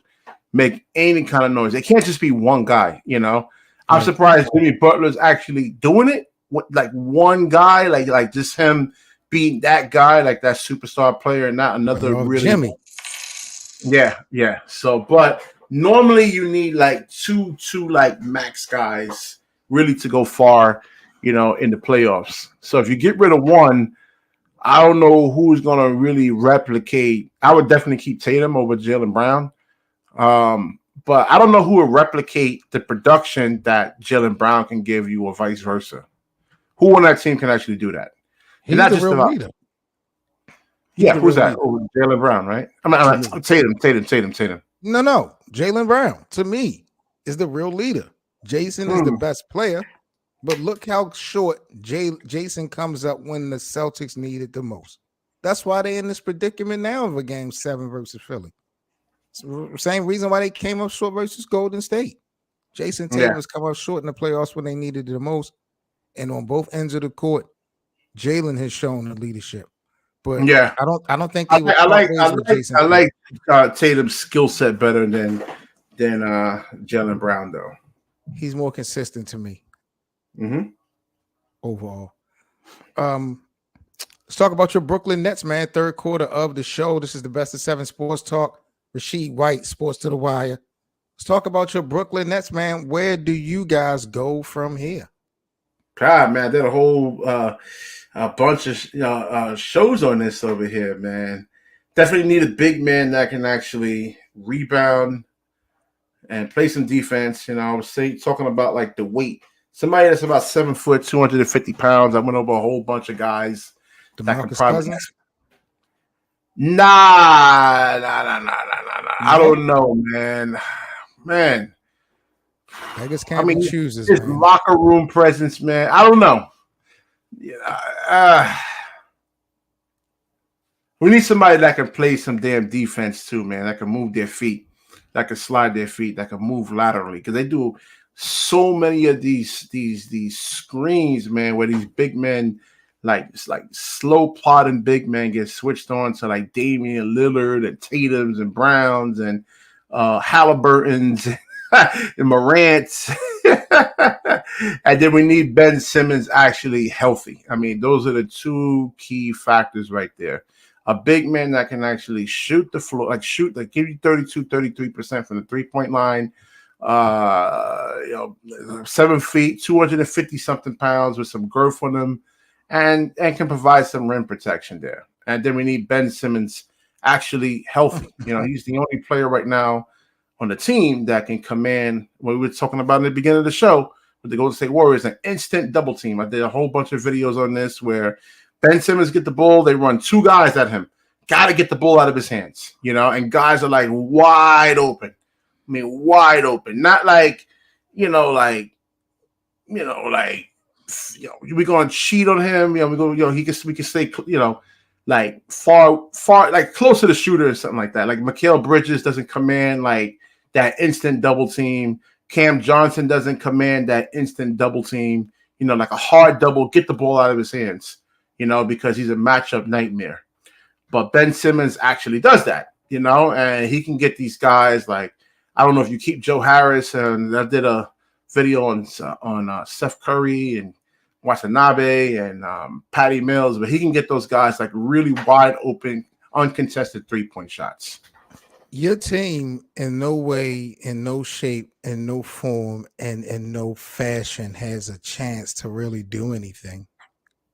B: make any kind of noise. It can't just be one guy, I'm surprised Jimmy Butler's actually doing it with like one guy, like just him being that guy, like that superstar player, and not another really
A: Jimmy.
B: Yeah. So, but normally you need like two like max guys really to go far, in the playoffs. So if you get rid of one, I don't know who's going to really replicate. I would definitely keep Tatum over Jaylen Brown. But I don't know who would replicate the production that Jaylen Brown can give you or vice versa. Who on that team can actually do that?
A: He's not just real leader.
B: Yeah, who's that? Oh, Jaylen Brown, right? I mean, Tatum.
A: No. Jaylen Brown, to me, is the real leader. Jason is the best player. But look how short Jason comes up when the Celtics need it the most. That's why they're in this predicament now of a game 7 versus Philly. Same reason why they came up short versus Golden State. Jason Tatum has come up short in the playoffs when they needed it the most. And on both ends of the court, Jaylen has shown the leadership. But
B: yeah,
A: I don't think they
B: I like Tatum's skill set better than Jaylen Brown, though.
A: He's more consistent to me. Overall. Let's talk about your Brooklyn Nets, man. Third quarter of the show. This is the Best of 7 Sports Talk. Rasheed White, Sports to the Wire. Let's talk about your Brooklyn Nets, man. Where do you guys go from here?
B: God, man, did a whole a bunch of shows on this over here, man. Definitely need a big man that can actually rebound and play some defense. I was talking about like the weight. Somebody that's about 7 foot, 250 pounds. I went over a whole bunch of guys.
A: DeMarcus Cousins?
B: Nah. I don't know, man.
A: Beggars can't be choosers.
B: His locker room presence, man. I don't know. We need somebody that can play some damn defense too, man. That can move their feet, that can slide their feet, that can move laterally. Because they do so many of these screens, man, where these big men, like slow plotting big men, get switched on to like Damian Lillard and Tatums and Browns and Halliburtons and Morants. And then we need Ben Simmons actually healthy. I mean, those are the 2 key factors right there. A big man that can actually shoot the floor, give you 33% from the 3-point line. 7 feet, 250 something pounds with some girth on him, and can provide some rim protection there. And then we need Ben Simmons actually healthy. He's the only player right now on the team that can command what we were talking about in the beginning of the show with the Golden State Warriors, an instant double team. I did a whole bunch of videos on this where Ben Simmons get the ball, they run 2 guys at him, got to get the ball out of his hands, and guys are like wide open. Wide open, not like, like we're gonna cheat on him. We're gonna, we can stay, like far, like close to the shooter or something like that. Like Mikal Bridges doesn't command like that instant double team. Cam Johnson doesn't command that instant double team. Like a hard double, get the ball out of his hands. Because he's a matchup nightmare. But Ben Simmons actually does that. And he can get these guys like, I don't know if you keep Joe Harris, and I did a video on Steph Curry and Watanabe and Patty Mills, but he can get those guys like really wide open, uncontested 3-point shots.
A: Your team in no way, in no shape, in no form, and in no fashion has a chance to really do anything.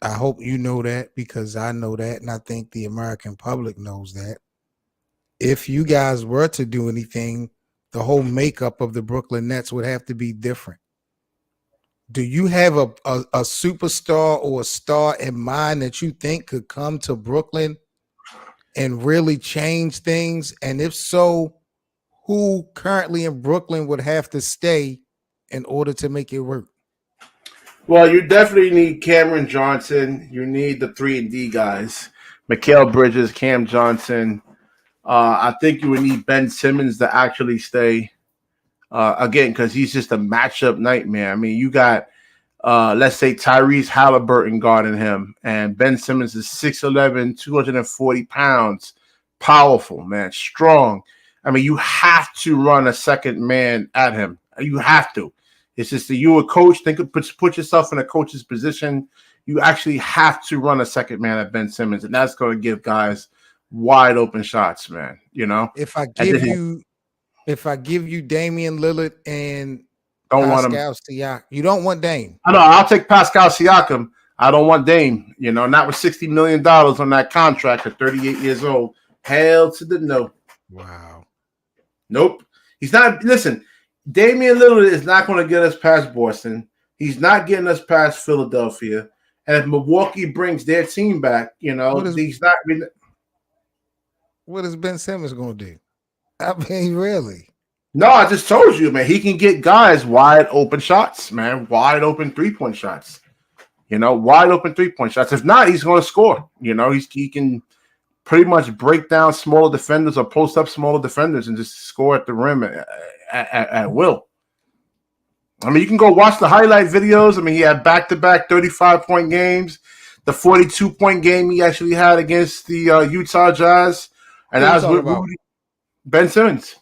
A: I hope you know that, because I know that, and I think the American public knows that. If you guys were to do anything, the whole makeup of the Brooklyn Nets would have to be different. Do you have a superstar or a star in mind that you think could come to Brooklyn and really change things? And if so, who currently in Brooklyn would have to stay in order to make it work?
B: Well, you definitely need Cameron Johnson. You need the 3-and-D guys, Mikal Bridges, Cam Johnson. I think you would need Ben Simmons to actually stay, again, because he's just a matchup nightmare. I mean, you got, let's say, Tyrese Halliburton guarding him, and Ben Simmons is 6'11", 240 pounds, powerful, man, strong. I mean, you have to run a second man at him. You have to. It's just that you a coach. Put yourself in a coach's position. You actually have to run a second man at Ben Simmons, and that's going to give guys wide open shots, man.
A: If I give you Damian Lillard and
B: don't want him.
A: Pascal Siakam, you don't want Dame.
B: I know. I'll take Pascal Siakam. I don't want Dame. Not with $60 million on that contract at 38 years old. Hell to the no.
A: Wow.
B: Nope. He's not. Listen, Damian Lillard is not going to get us past Boston. He's not getting us past Philadelphia. And if Milwaukee brings their team back, he's not.
A: What is Ben Simmons going to do? I mean, really?
B: No, I just told you, man. He can get guys wide open shots, man. Wide open 3-point shots. Wide open 3-point shots. If not, he's going to score. He can pretty much break down smaller defenders or post up smaller defenders and just score at the rim at will. I mean, you can go watch the highlight videos. I mean, he had back-to-back 35-point games. The 42-point game he actually had against the Utah Jazz. And that was with Ben Simmons.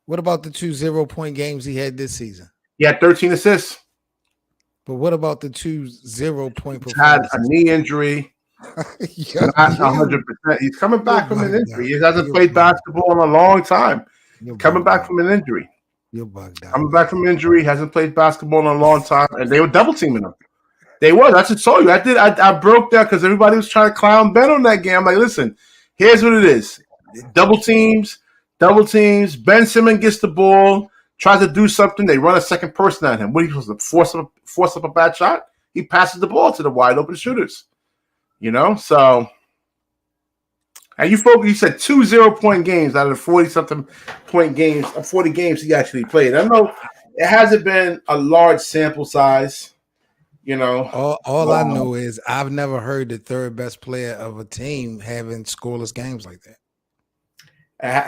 A: What about the 2 0-point games he had this season?
B: He had 13 assists.
A: But what about the 2 0-point performances?
B: He had a knee injury. Not 100%. He's coming back from an injury. He hasn't played basketball in a long time. Coming back from an injury.
A: You're bugged out.
B: Coming back from injury. Hasn't played basketball in a long time. And they were double teaming him. They were. That's what I told you. I broke that because everybody was trying to clown Ben on that game. I'm like, listen, here's what it is. Double teams. Ben Simmons gets the ball, tries to do something. They run a second person at him. What are you supposed to force up a bad shot? He passes the ball to the wide open shooters. So, and you said 2 0-point games out of the 40-something point games, 40 games he actually played. I know it hasn't been a large sample size.
A: All I know is I've never heard the third best player of a team having scoreless games like that.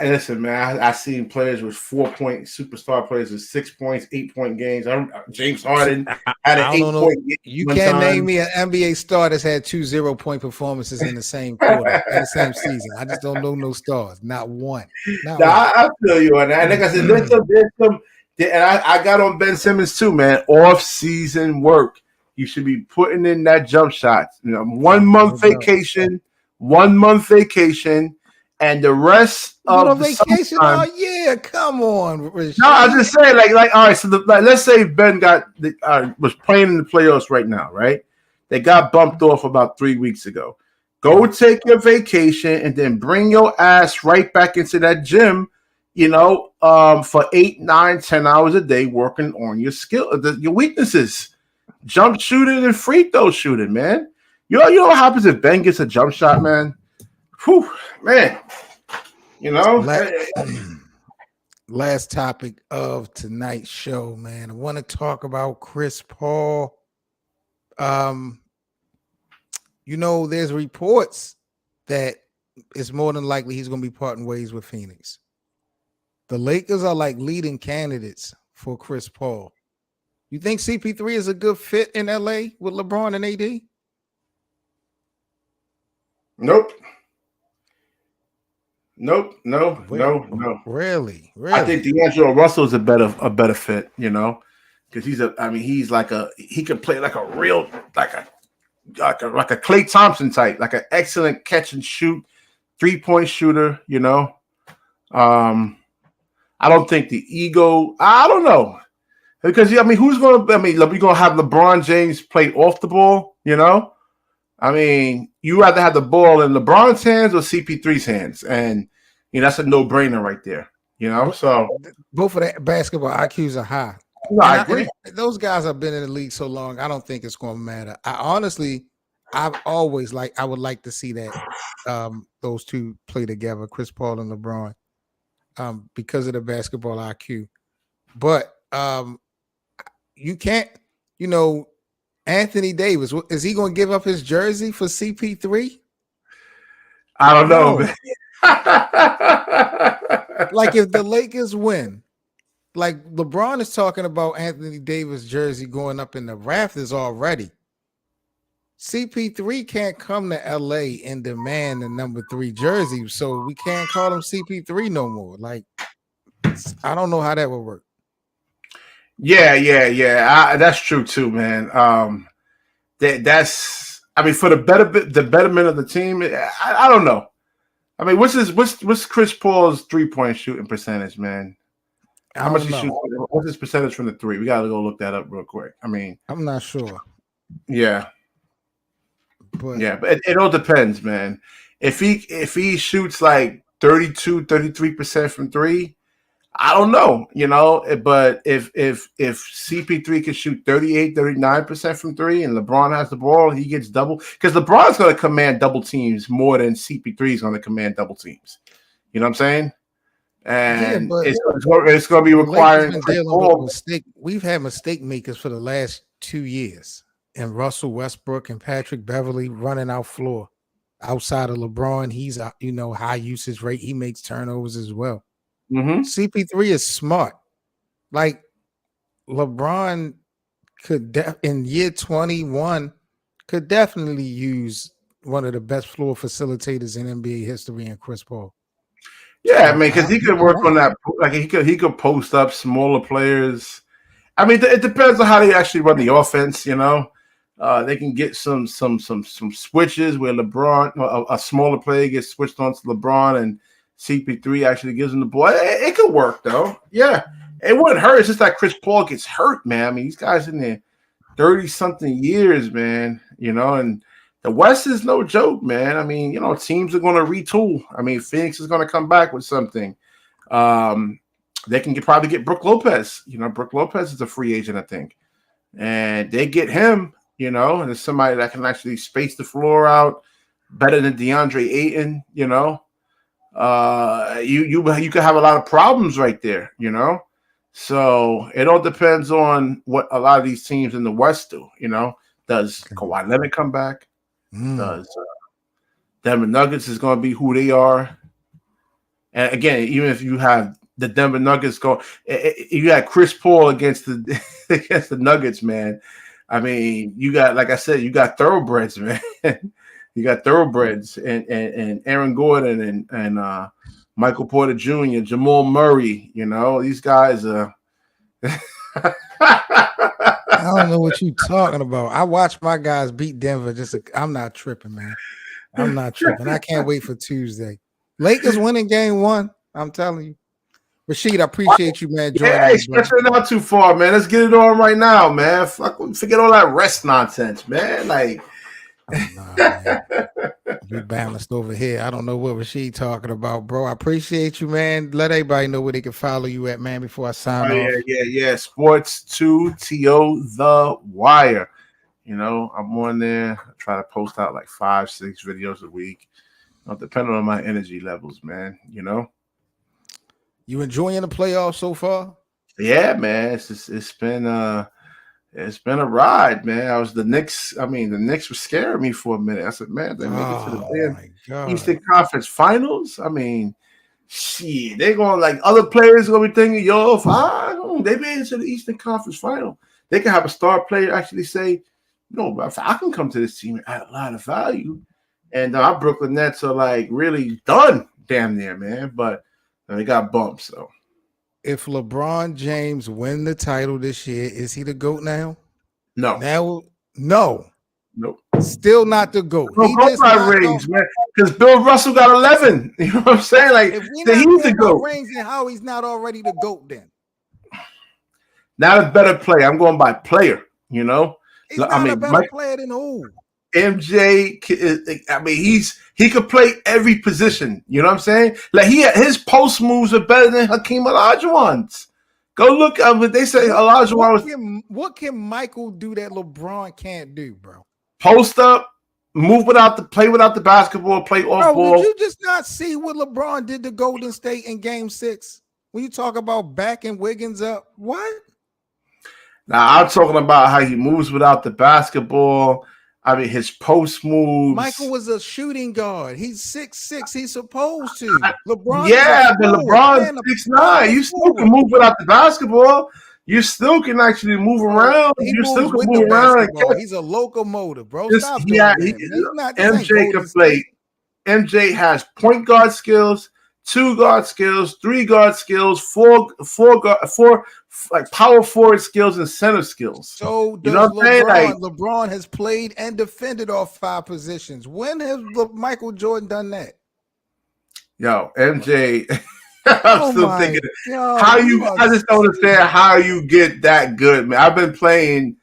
B: Listen, man, I've seen players with 4-point superstar players with 6 points, 8-point games. James Harden had an 8-point game.
A: You can't name me an NBA star that's had 2 0-point performances in the same quarter, in the same season. I just don't know no stars. Not one.
B: I feel you on that. And like I said, there's some, and I got on Ben Simmons too, man. Off-season work. You should be putting in that jump shot. 1 month vacation, 1 month vacation. And the rest of the
A: vacation all year. Come on, Rasheed.
B: No, I just say like all right. So let's say Ben was playing in the playoffs right now, right? They got bumped off about 3 weeks ago. Go take your vacation and then bring your ass right back into that gym, for 8, 9, 10 hours a day working on your your weaknesses, jump shooting and free throw shooting, man. You know what happens if Ben gets a jump shot, man? Whew, man,
A: Last topic of tonight's show, man. I want to talk about Chris Paul. Um, there's reports that it's more than likely he's going to be parting ways with Phoenix. The Lakers are like leading candidates for Chris Paul. You think CP3 is a good fit in LA with LeBron and AD?
B: Nope. Nope. No.
A: Really?
B: I think D'Angelo Russell is a better fit, because he's like he can play like a real like a Klay Thompson type, like an excellent catch and shoot 3-point shooter, I don't think the ego. I don't know, because who's going to? We're going to have LeBron James play off the ball. You rather have the ball in LeBron's hands or CP3's hands, and that's a no-brainer right there. So
A: both of that basketball IQs are high.
B: No, I agree.
A: Those guys have been in the league so long. I don't think it's going to matter. I've always I would like to see that those two play together, Chris Paul and LeBron, because of the basketball IQ. But you can't, Anthony Davis, is he going to give up his jersey for CP3?
B: I don't know.
A: Like if the Lakers win, like LeBron is talking about Anthony Davis jersey going up in the rafters already. CP3 can't come to LA and demand the number 3 jersey, so we can't call him CP3 no more. Like, I don't know how that would work.
B: Yeah. That's true too, man. That's for the betterment of the team. I don't know. What's Chris Paul's 3-point shooting percentage, man? How much he shoots? What's his percentage from the 3? We gotta go look that up real quick.
A: I'm not sure.
B: Yeah. But it all depends, man. If he shoots like 33% from 3, I don't know, but if CP3 can shoot 39% from 3 and LeBron has the ball, he gets double, because LeBron's going to command double teams more than CP3 is going to command double teams. You know what I'm saying? And it's going to be requiring.
A: We've had mistake makers for the last 2 years, and Russell Westbrook and Patrick Beverly running out floor. Outside of LeBron, he's high usage rate. He makes turnovers as well.
B: Mm-hmm.
A: CP3 is smart. Like LeBron could in year 21 could definitely use one of the best floor facilitators in NBA history in Chris Paul.
B: Yeah, because he could work on that. Like he could post up smaller players. It depends on how they actually run the offense. They can get some switches where LeBron, a smaller player, gets switched onto LeBron, and CP3 actually gives him the ball. It could work though. Yeah, it wouldn't hurt. It's just that Chris Paul gets hurt, man. These guys in their 30-something years, man. And the West is no joke, man. Teams are going to retool. Phoenix is going to come back with something. They can probably get Brook Lopez. Brook Lopez is a free agent, I think, and they get him. And it's somebody that can actually space the floor out better than DeAndre Ayton. You could have a lot of problems right there, So it all depends on what a lot of these teams in the West do. Does Kawhi Leonard come back? Does Denver Nuggets is going to be who they are? And again, even if you have the Denver Nuggets you got Chris Paul against the Nuggets, man. You got, like I said, you got thoroughbreds, man. You got thoroughbreds and Aaron Gordon and Michael Porter Jr., Jamal Murray. These guys are.
A: I don't know what you're talking about. I watched my guys beat Denver. I'm not tripping, man. I'm not tripping. I can't wait for Tuesday. Lakers winning game 1. I'm telling you. Rasheed, I appreciate you, man.
B: Stretching it out too far, man. Let's get it on right now, man. Forget all that rest nonsense, man. Like,
A: man. We balanced over here. I don't know what Rasheed talking about, bro. I appreciate you, man. Let everybody know where they can follow you at, man, before I sign off.
B: Yeah. Sports 2 TO The Wire. I'm on there. I try to post out like 5-6 videos a week. Depending on my energy levels, man. You
A: enjoying the playoffs so far?
B: Yeah, man. It's been It's been a ride, man. The Knicks were scaring me for a minute. I said, man, they make it to the
A: Oh
B: damn
A: my God.
B: Eastern Conference Finals. I mean, shit, they're going like other players gonna be thinking, yo, if they made it to the Eastern Conference Final, they can have a star player actually say, no, if I can come to this team and add a lot of value. And our Brooklyn Nets are like really done, damn near, man. But they got bumped, so.
A: If LeBron James win the title this year, is he the GOAT now?
B: No.
A: No.
B: Nope.
A: Still not the GOAT.
B: No,
A: He
B: go
A: just
B: by
A: knocked
B: rings,
A: off.
B: man. Because Bill Russell got 11. You know what I'm saying? Like,
A: If we're not
B: he's the
A: going by
B: GOAT.
A: rings, then how he's not already the GOAT then?
B: Not a better player. I'm going by player, you know?
A: He's not a better player than who?
B: MJ, I mean, he could play every position. You know what I'm saying? Like his post moves are better than Hakeem Olajuwon's. Go look at what they say. Olajuwon.
A: What can Michael do that LeBron can't do, bro?
B: Post up, play without the basketball, play off ball.
A: Did you just not see what LeBron did to Golden State in Game 6? When you talk about backing Wiggins up, what?
B: Now I'm talking about how he moves without the basketball. I mean, his post moves.
A: Michael was a shooting guard. He's 6'6". He's supposed to. LeBron.
B: Yeah, but LeBron's 6'9". You still can move without the basketball. You still can actually move around. You still can move around.
A: He's a locomotive, bro.
B: Stop doing that. MJ can play. MJ has point guard skills, 2 guard skills, 3 guard skills, 4 like power forward skills and center skills.
A: So does LeBron has played and defended off 5 positions. When has Michael Jordan done that?
B: Yo, MJ, I'm still thinking I just don't understand how you get that good, man. I've been playing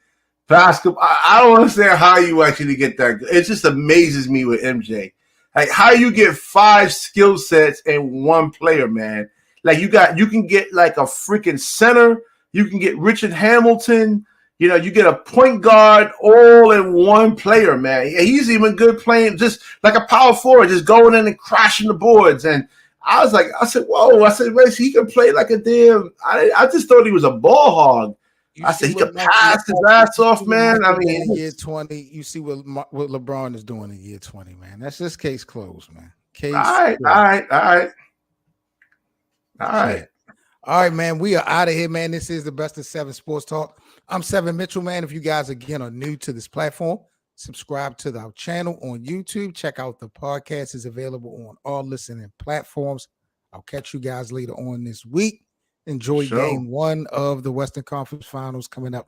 B: basketball. I don't understand how you actually get that good. It just amazes me with MJ. Like how you get 5 skill sets in one player, man. Like you can get like a freaking center. You can get Richard Hamilton. You know, you get a point guard all in one player, man. He's even good playing just like a power forward, just going in and crashing the boards. And I said, whoa. I said, Race, he can play like a damn. I just thought he was a ball hog. I said he could pass his ass off, man. I mean,
A: year 20, you see what LeBron is doing in year 20, man. That's just case closed, man. All right, man. We are out of here, man. This is the Best of 7 Sports Talk. I'm Seven Mitchell, man. If you guys again are new to this platform, subscribe to our channel on YouTube. Check out the podcast. It's available on all listening platforms. I'll catch you guys later on this week. Enjoy game 1 of the Western Conference Finals coming up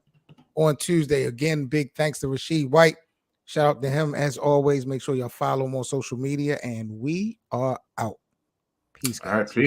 A: on Tuesday. Again, big thanks to Rasheed White. Shout out to him as always. Make sure y'all follow him on social media, and we are out. Peace, guys.
B: All right, peace.